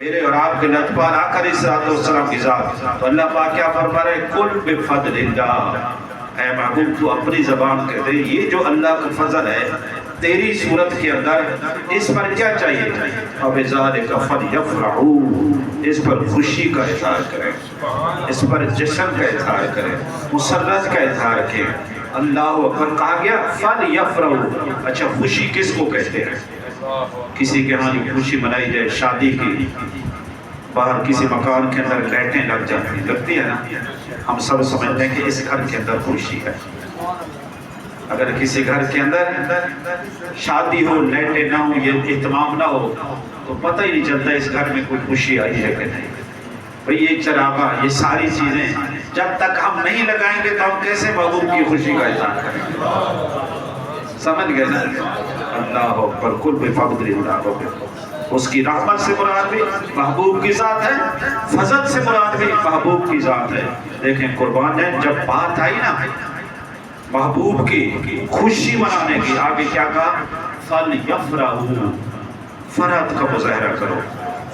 میرے اور آپ کے لطفان آقا علیہ السلام کی ذات. تو اللہ پاک کیا فرما رہے ہیں؟ کل بفضل اللہ. اے محبوب تو اپنی زبان کہتے ہیں یہ جو اللہ کا فضل ہے تیری صورت کے اندر اس پر کیا چاہیے؟ فَبِذَلِكَ فَلْيَفْرَحُوا. اس پر خوشی کا اظہار کریں، اس پر جشن کا اظہار کریں، مسرت کا اظہار کریں. اللہ اکبر کہا گیا فَلْيَفْرَحُوا. اچھا خوشی کس کو کہتے ہیں؟ کسی کے ہاں خوشی منائی جائے شادی کی، باہر کسی مکان کے اندر لائٹیں لگتی ہے نا، ہم سب سمجھتے ہیں کہ اس گھر کے اندر خوشی ہے. اگر کسی گھر کے اندر شادی ہو، لائٹیں نہ ہو، یہ اہتمام نہ ہو تو پتہ ہی نہیں چلتا اس گھر میں کوئی خوشی آئی ہے کہ نہیں. بھئی یہ چراغا، یہ ساری چیزیں جب تک ہم نہیں لگائیں گے تو ہم کیسے محبوب کی خوشی کا اظہار کریں؟ سمجھ گئے نا؟ اللہ اکبر. کل بفضل اللہ. اس کی رحمت سے مراد بھی محبوب کی ذات ہے، فضل سے مراد بھی محبوب کی ذات ہے. دیکھیں قربان ہے، جب بات آئی نا محبوب کی خوشی منانے کی، آگے کیا کہا؟ فَلْيَفْرَحُوا. فرحت کا مظاہرہ کرو،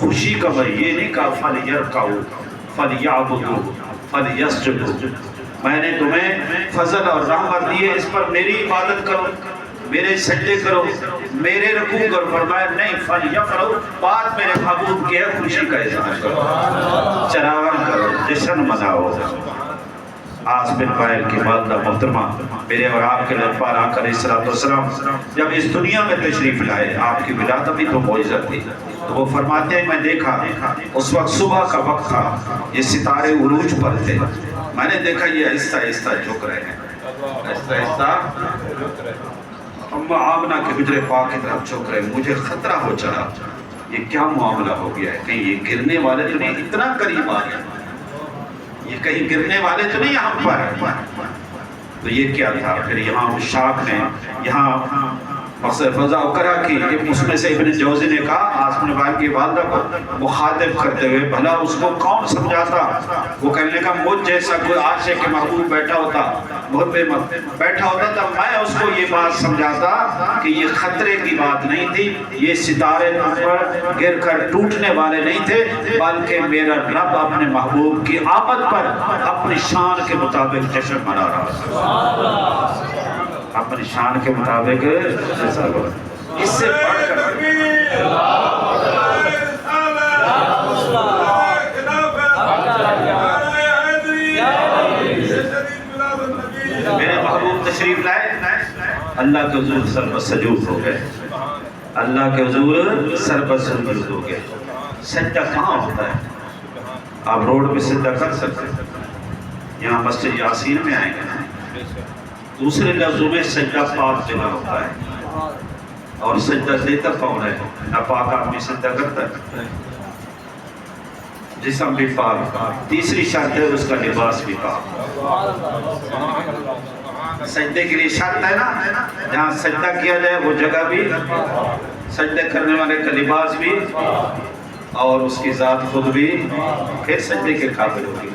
خوشی کا. یہ نہیں کہا فَلْيَرْكَعُوا فَلْيَعْبُدُوا فَلْيَسْجُدُوا. میں نے تمہیں فضل اور رحمت دی ہے، اس پر میری عبادت کرو، میرے سجدے کرو، میرے رکوع کرو. فرمایا نہیں فَلْيَفْرَحُوا. بات میرے محبوب کی ہے، خوشی کا اظہار کرو، چراغاں کرو، جشن مناؤ. آس بن وائل کی والدہ محترمہ میرے اور آپ کے لطفان آقا علیہ السلام جب اس دنیا میں تشریف لائے، آپ کی ولادت بھی تو معجزہ تھی. تو وہ فرماتے ہیں میں دیکھا اس وقت صبح کا وقت تھا، یہ ستارے عروج پر تھے. میں نے دیکھا یہ آہستہ آہستہ جھک رہے ہیں، آہستہ آہستہ اما آمنہ کے حجرے پاک کی طرف جھک رہے ہیں. مجھے خطرہ ہو چلا، یہ کیا معاملہ ہو گیا ہے؟ کہیں یہ گرنے والے تو نہیں اتنا قریب آ گیا، یہ کہیں گرنے والے تو نہیں ہم پر؟ تو یہ کیا تھا؟ پھر یہاں شاک نے یہاں مقصد فضا کرا کی اس میں سے ابن جوزی نے کہا آسمان بھائی کی والدہ کو مخاطب کرتے ہوئے بھلا اس کو کون سمجھاتا؟ وہ کہنے لگا مجھ جیسا کوئی عاشق محبوب بیٹھا ہوتا، محب بیٹھا ہوتا تو میں اس کو یہ بات سمجھاتا کہ یہ خطرے کی بات نہیں تھی، یہ ستارے پر گر کر ٹوٹنے والے نہیں تھے، بلکہ میرا رب اپنے محبوب کی آمد پر اپنی شان کے مطابق جشن منا رہا تھا. اپنی شان کے مطابق جیسا ہو. اس سے بڑھ کر میرے محبوب تشریف لائے، اللہ کے حضور سر پر سجود ہو گئے، اللہ کے حضور سر پر سجود ہو گئے. سجدہ کہاں ہوتا ہے؟ آپ روڈ پہ سجدہ کر سکتے ہیں، یہاں مسجد یاسین میں آئیں گے. دوسرے لفظوں میں سجدہ پاک جگہ ہوتا ہے، اور سجدہ دیتا کون ہے؟ ناپاک آدمی سجدہ کرتا ہے، جسم بھی پاک. تیسری شرط ہے اس کا لباس بھی پاک. سجدے کے لیے شرط ہے نا، جہاں سجدہ کیا جائے وہ جگہ بھی، سجدے کرنے والے کا لباس بھی، اور اس کی ذات خود بھی پھر سجدے کے قابل ہوگی.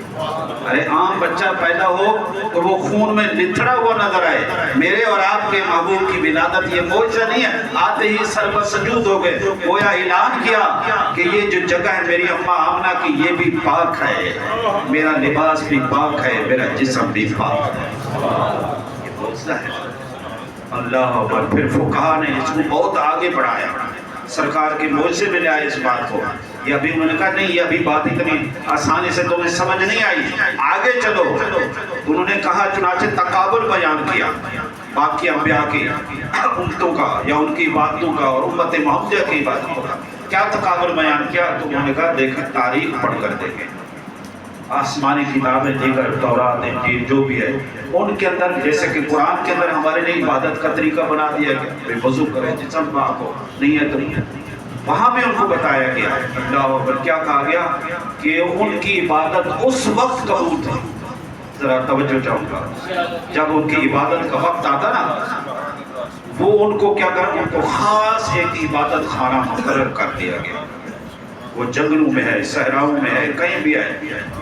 ارے عام بچہ پیدا ہو تو وہ خون میں لتھڑا ہوا نظر آئے. میرے اور آپ کے محبوب کی ولادت یہ معجزہ نہیں ہے، آتے ہی سر پر سجود ہو گئے. گویا اعلان کیا کہ یہ جو جگہ ہے میری اماں آمنہ کی یہ بھی پاک ہے، میرا لباس بھی پاک ہے، میرا جسم بھی پاک ہے. یہ معجزہ ہے. اللہ اکبر. پھر فقہا نے اس کو بہت آگے بڑھایا، سرکار کے معجزے میں لے آئے اس بات کو. یہ ابھی انہوں نے کہا نہیں یہ ابھی بات اتنی آسانی سے تمہیں سمجھ نہیں آئی، آگے چلو. انہوں نے کہا چنانچہ تقابل بیان کیا باقی انبیاء کی امتوں کا یا ان کی باتوں کا اور امت محمدیہ کی باتوں کا. کیا تقابل بیان کیا؟ تو انہوں نے کہا دیکھیں تاریخ پڑھ کر دیکھیں، آسمانی کتابیں دیگر تورات انجیل جو بھی ہے ان کے اندر جیسے کہ قرآن کے اندر ہمارے لیے عبادت کا طریقہ بنا دیا گیا، وضو کریں جسم پاک ہو، نہیں ہے تو نہیں ہے. وہاں بھی ان کو بتایا گیا. اللہ اکبر. کیا کہا گیا کہ ان کی عبادت اس وقت قبول تھی. ذرا توجہ چاہوں گا، جب ان کی عبادت کا وقت آتا نا وہ ان کو کیا کر، ان کو خاص ایک عبادت خانہ مقرر کر دیا گیا. وہ جنگلوں میں ہے، صحراؤں میں ہے، کہیں بھی ہے.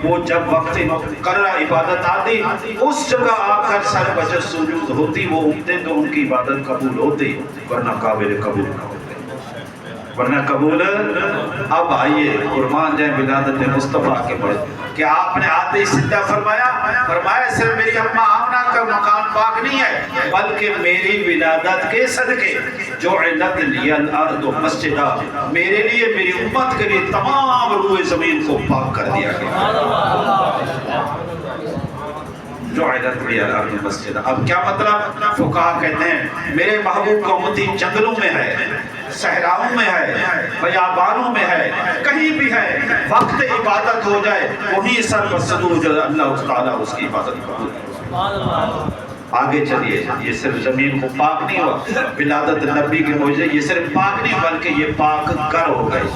وہ جب وقت مقررہ عبادت آتی اس جگہ آ کر سر بجے سجود ہوتی، وہ امتے تو ان کی عبادت قبول ہوتی، ورنہ قابل قبول نہ ہوتی. ورنہ قبول. اب آئیے قربان جائیں ولادت مصطفیٰ کے پر کہ آپ نے آتے ہی سدھا فرمایا صرف میری اماں آمنہ کا مقام پاک نہیں ہے بلکہ میری ولادت کے صدقے جو علت لی الارض مسجدہ میرے لیے میری امت کے لیے تمام روئے زمین کو پاک کر دیا گیا. جو علت لی الارض مسجدہ. اب کیا مطلب؟ فقہا کہتے ہیں میرے محبوب کا امتی جنگلوں میں ہے، صحراؤں میں ہے، بیابانوں میں ہے، کہیں بھی ہے، وقت عبادت ہو جائے وہیں سر پر سجود اللہ تعالیٰ اس کی عبادت کرے. آگے چلیے، یہ صرف زمین کو پاک نہیں ہوا ولادت نبی کے معجزے، یہ صرف پاک نہیں بلکہ یہ پاک گر ہو گئی.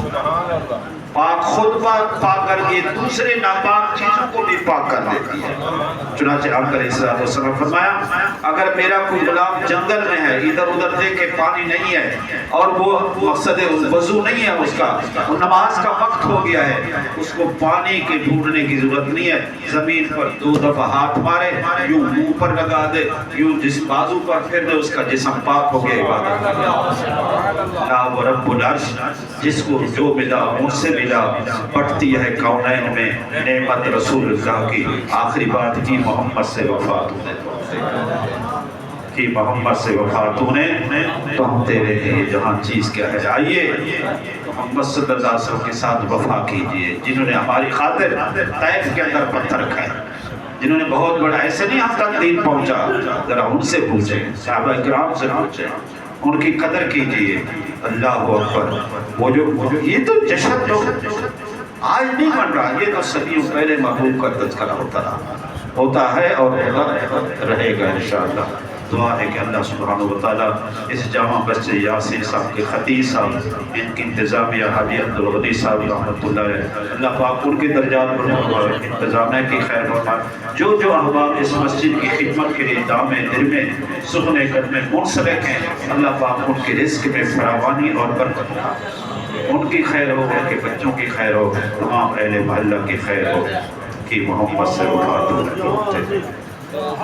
پاک خود پاک کر کے دوسرے ناپاک چیزوں کو بھی پاک کر دیتی ہے. چنانچہ آپ علیہ السلام فرمایا اگر میرا کوئی غلام جنگل میں ہے ادھر ادھر دیکھے پانی نہیں ہے اور وہ مقصد وضو نہیں ہے اس کا، وہ نماز کا وقت ہو گیا ہے، اس کو پانی کے ڈھونڈنے کی ضرورت نہیں ہے، زمین پر 2 دفعہ ہاتھ مارے، یوں منہ پر لگا دے، یوں جس بازو پر پھر دے، اس کا جسم پاک ہو گیا. عبادت لا و رب العرش جس کو جو ملا مجھ سے ملا بڑھتی ہے کونین میں نعمت رسول اللہ کی. آخری بات کی محمد سے وفات کی، محمد سے وفات نے تو ہم تیرے لیے جہاں چیز کیا ہے. آئیے محمد صلی اللہ علیہ وسلم کے ساتھ وفا کیجئے جنہوں نے ہماری خاطر طائف کے اندر پتھر کھائے، جنہوں نے بہت بڑا ایسے نہیں ہم تک دین پہنچا. ذرا ان سے پوچھیں، صحابہ کرام سے پوچھیں، ان کی قدر کیجئے. اللہ اکبر. وہ جو یہ تو جشن تو آج نہیں بن رہا، یہ تو صدیوں پہلے محبوب کا تذکرہ ہوتا ہے اور رہے گا انشاءاللہ. دعا ہے کہ اللہ سبحانہ وتعالیٰ اس جامع مسجد یاسین صاحب کے خطیب صاحب، ان کی انتظامیہ حاجی عبدالغنی صاحب رحمۃ اللہ علیہ، اللہ پاک ان کے درجات پر انتظامیہ کی خیر فرمائے. جو احباب اس مسجد کی خدمت کے لیے دام دل میں سخن قدم میں منسلک ہیں، اللہ پاک ان کے رزق میں فراوانی اور برکت ہو، ان کی خیر ہو، ان کے بچوں کی خیر ہو، تمام اہل محلہ کی خیر ہو کہ محمد سے وفات ہو.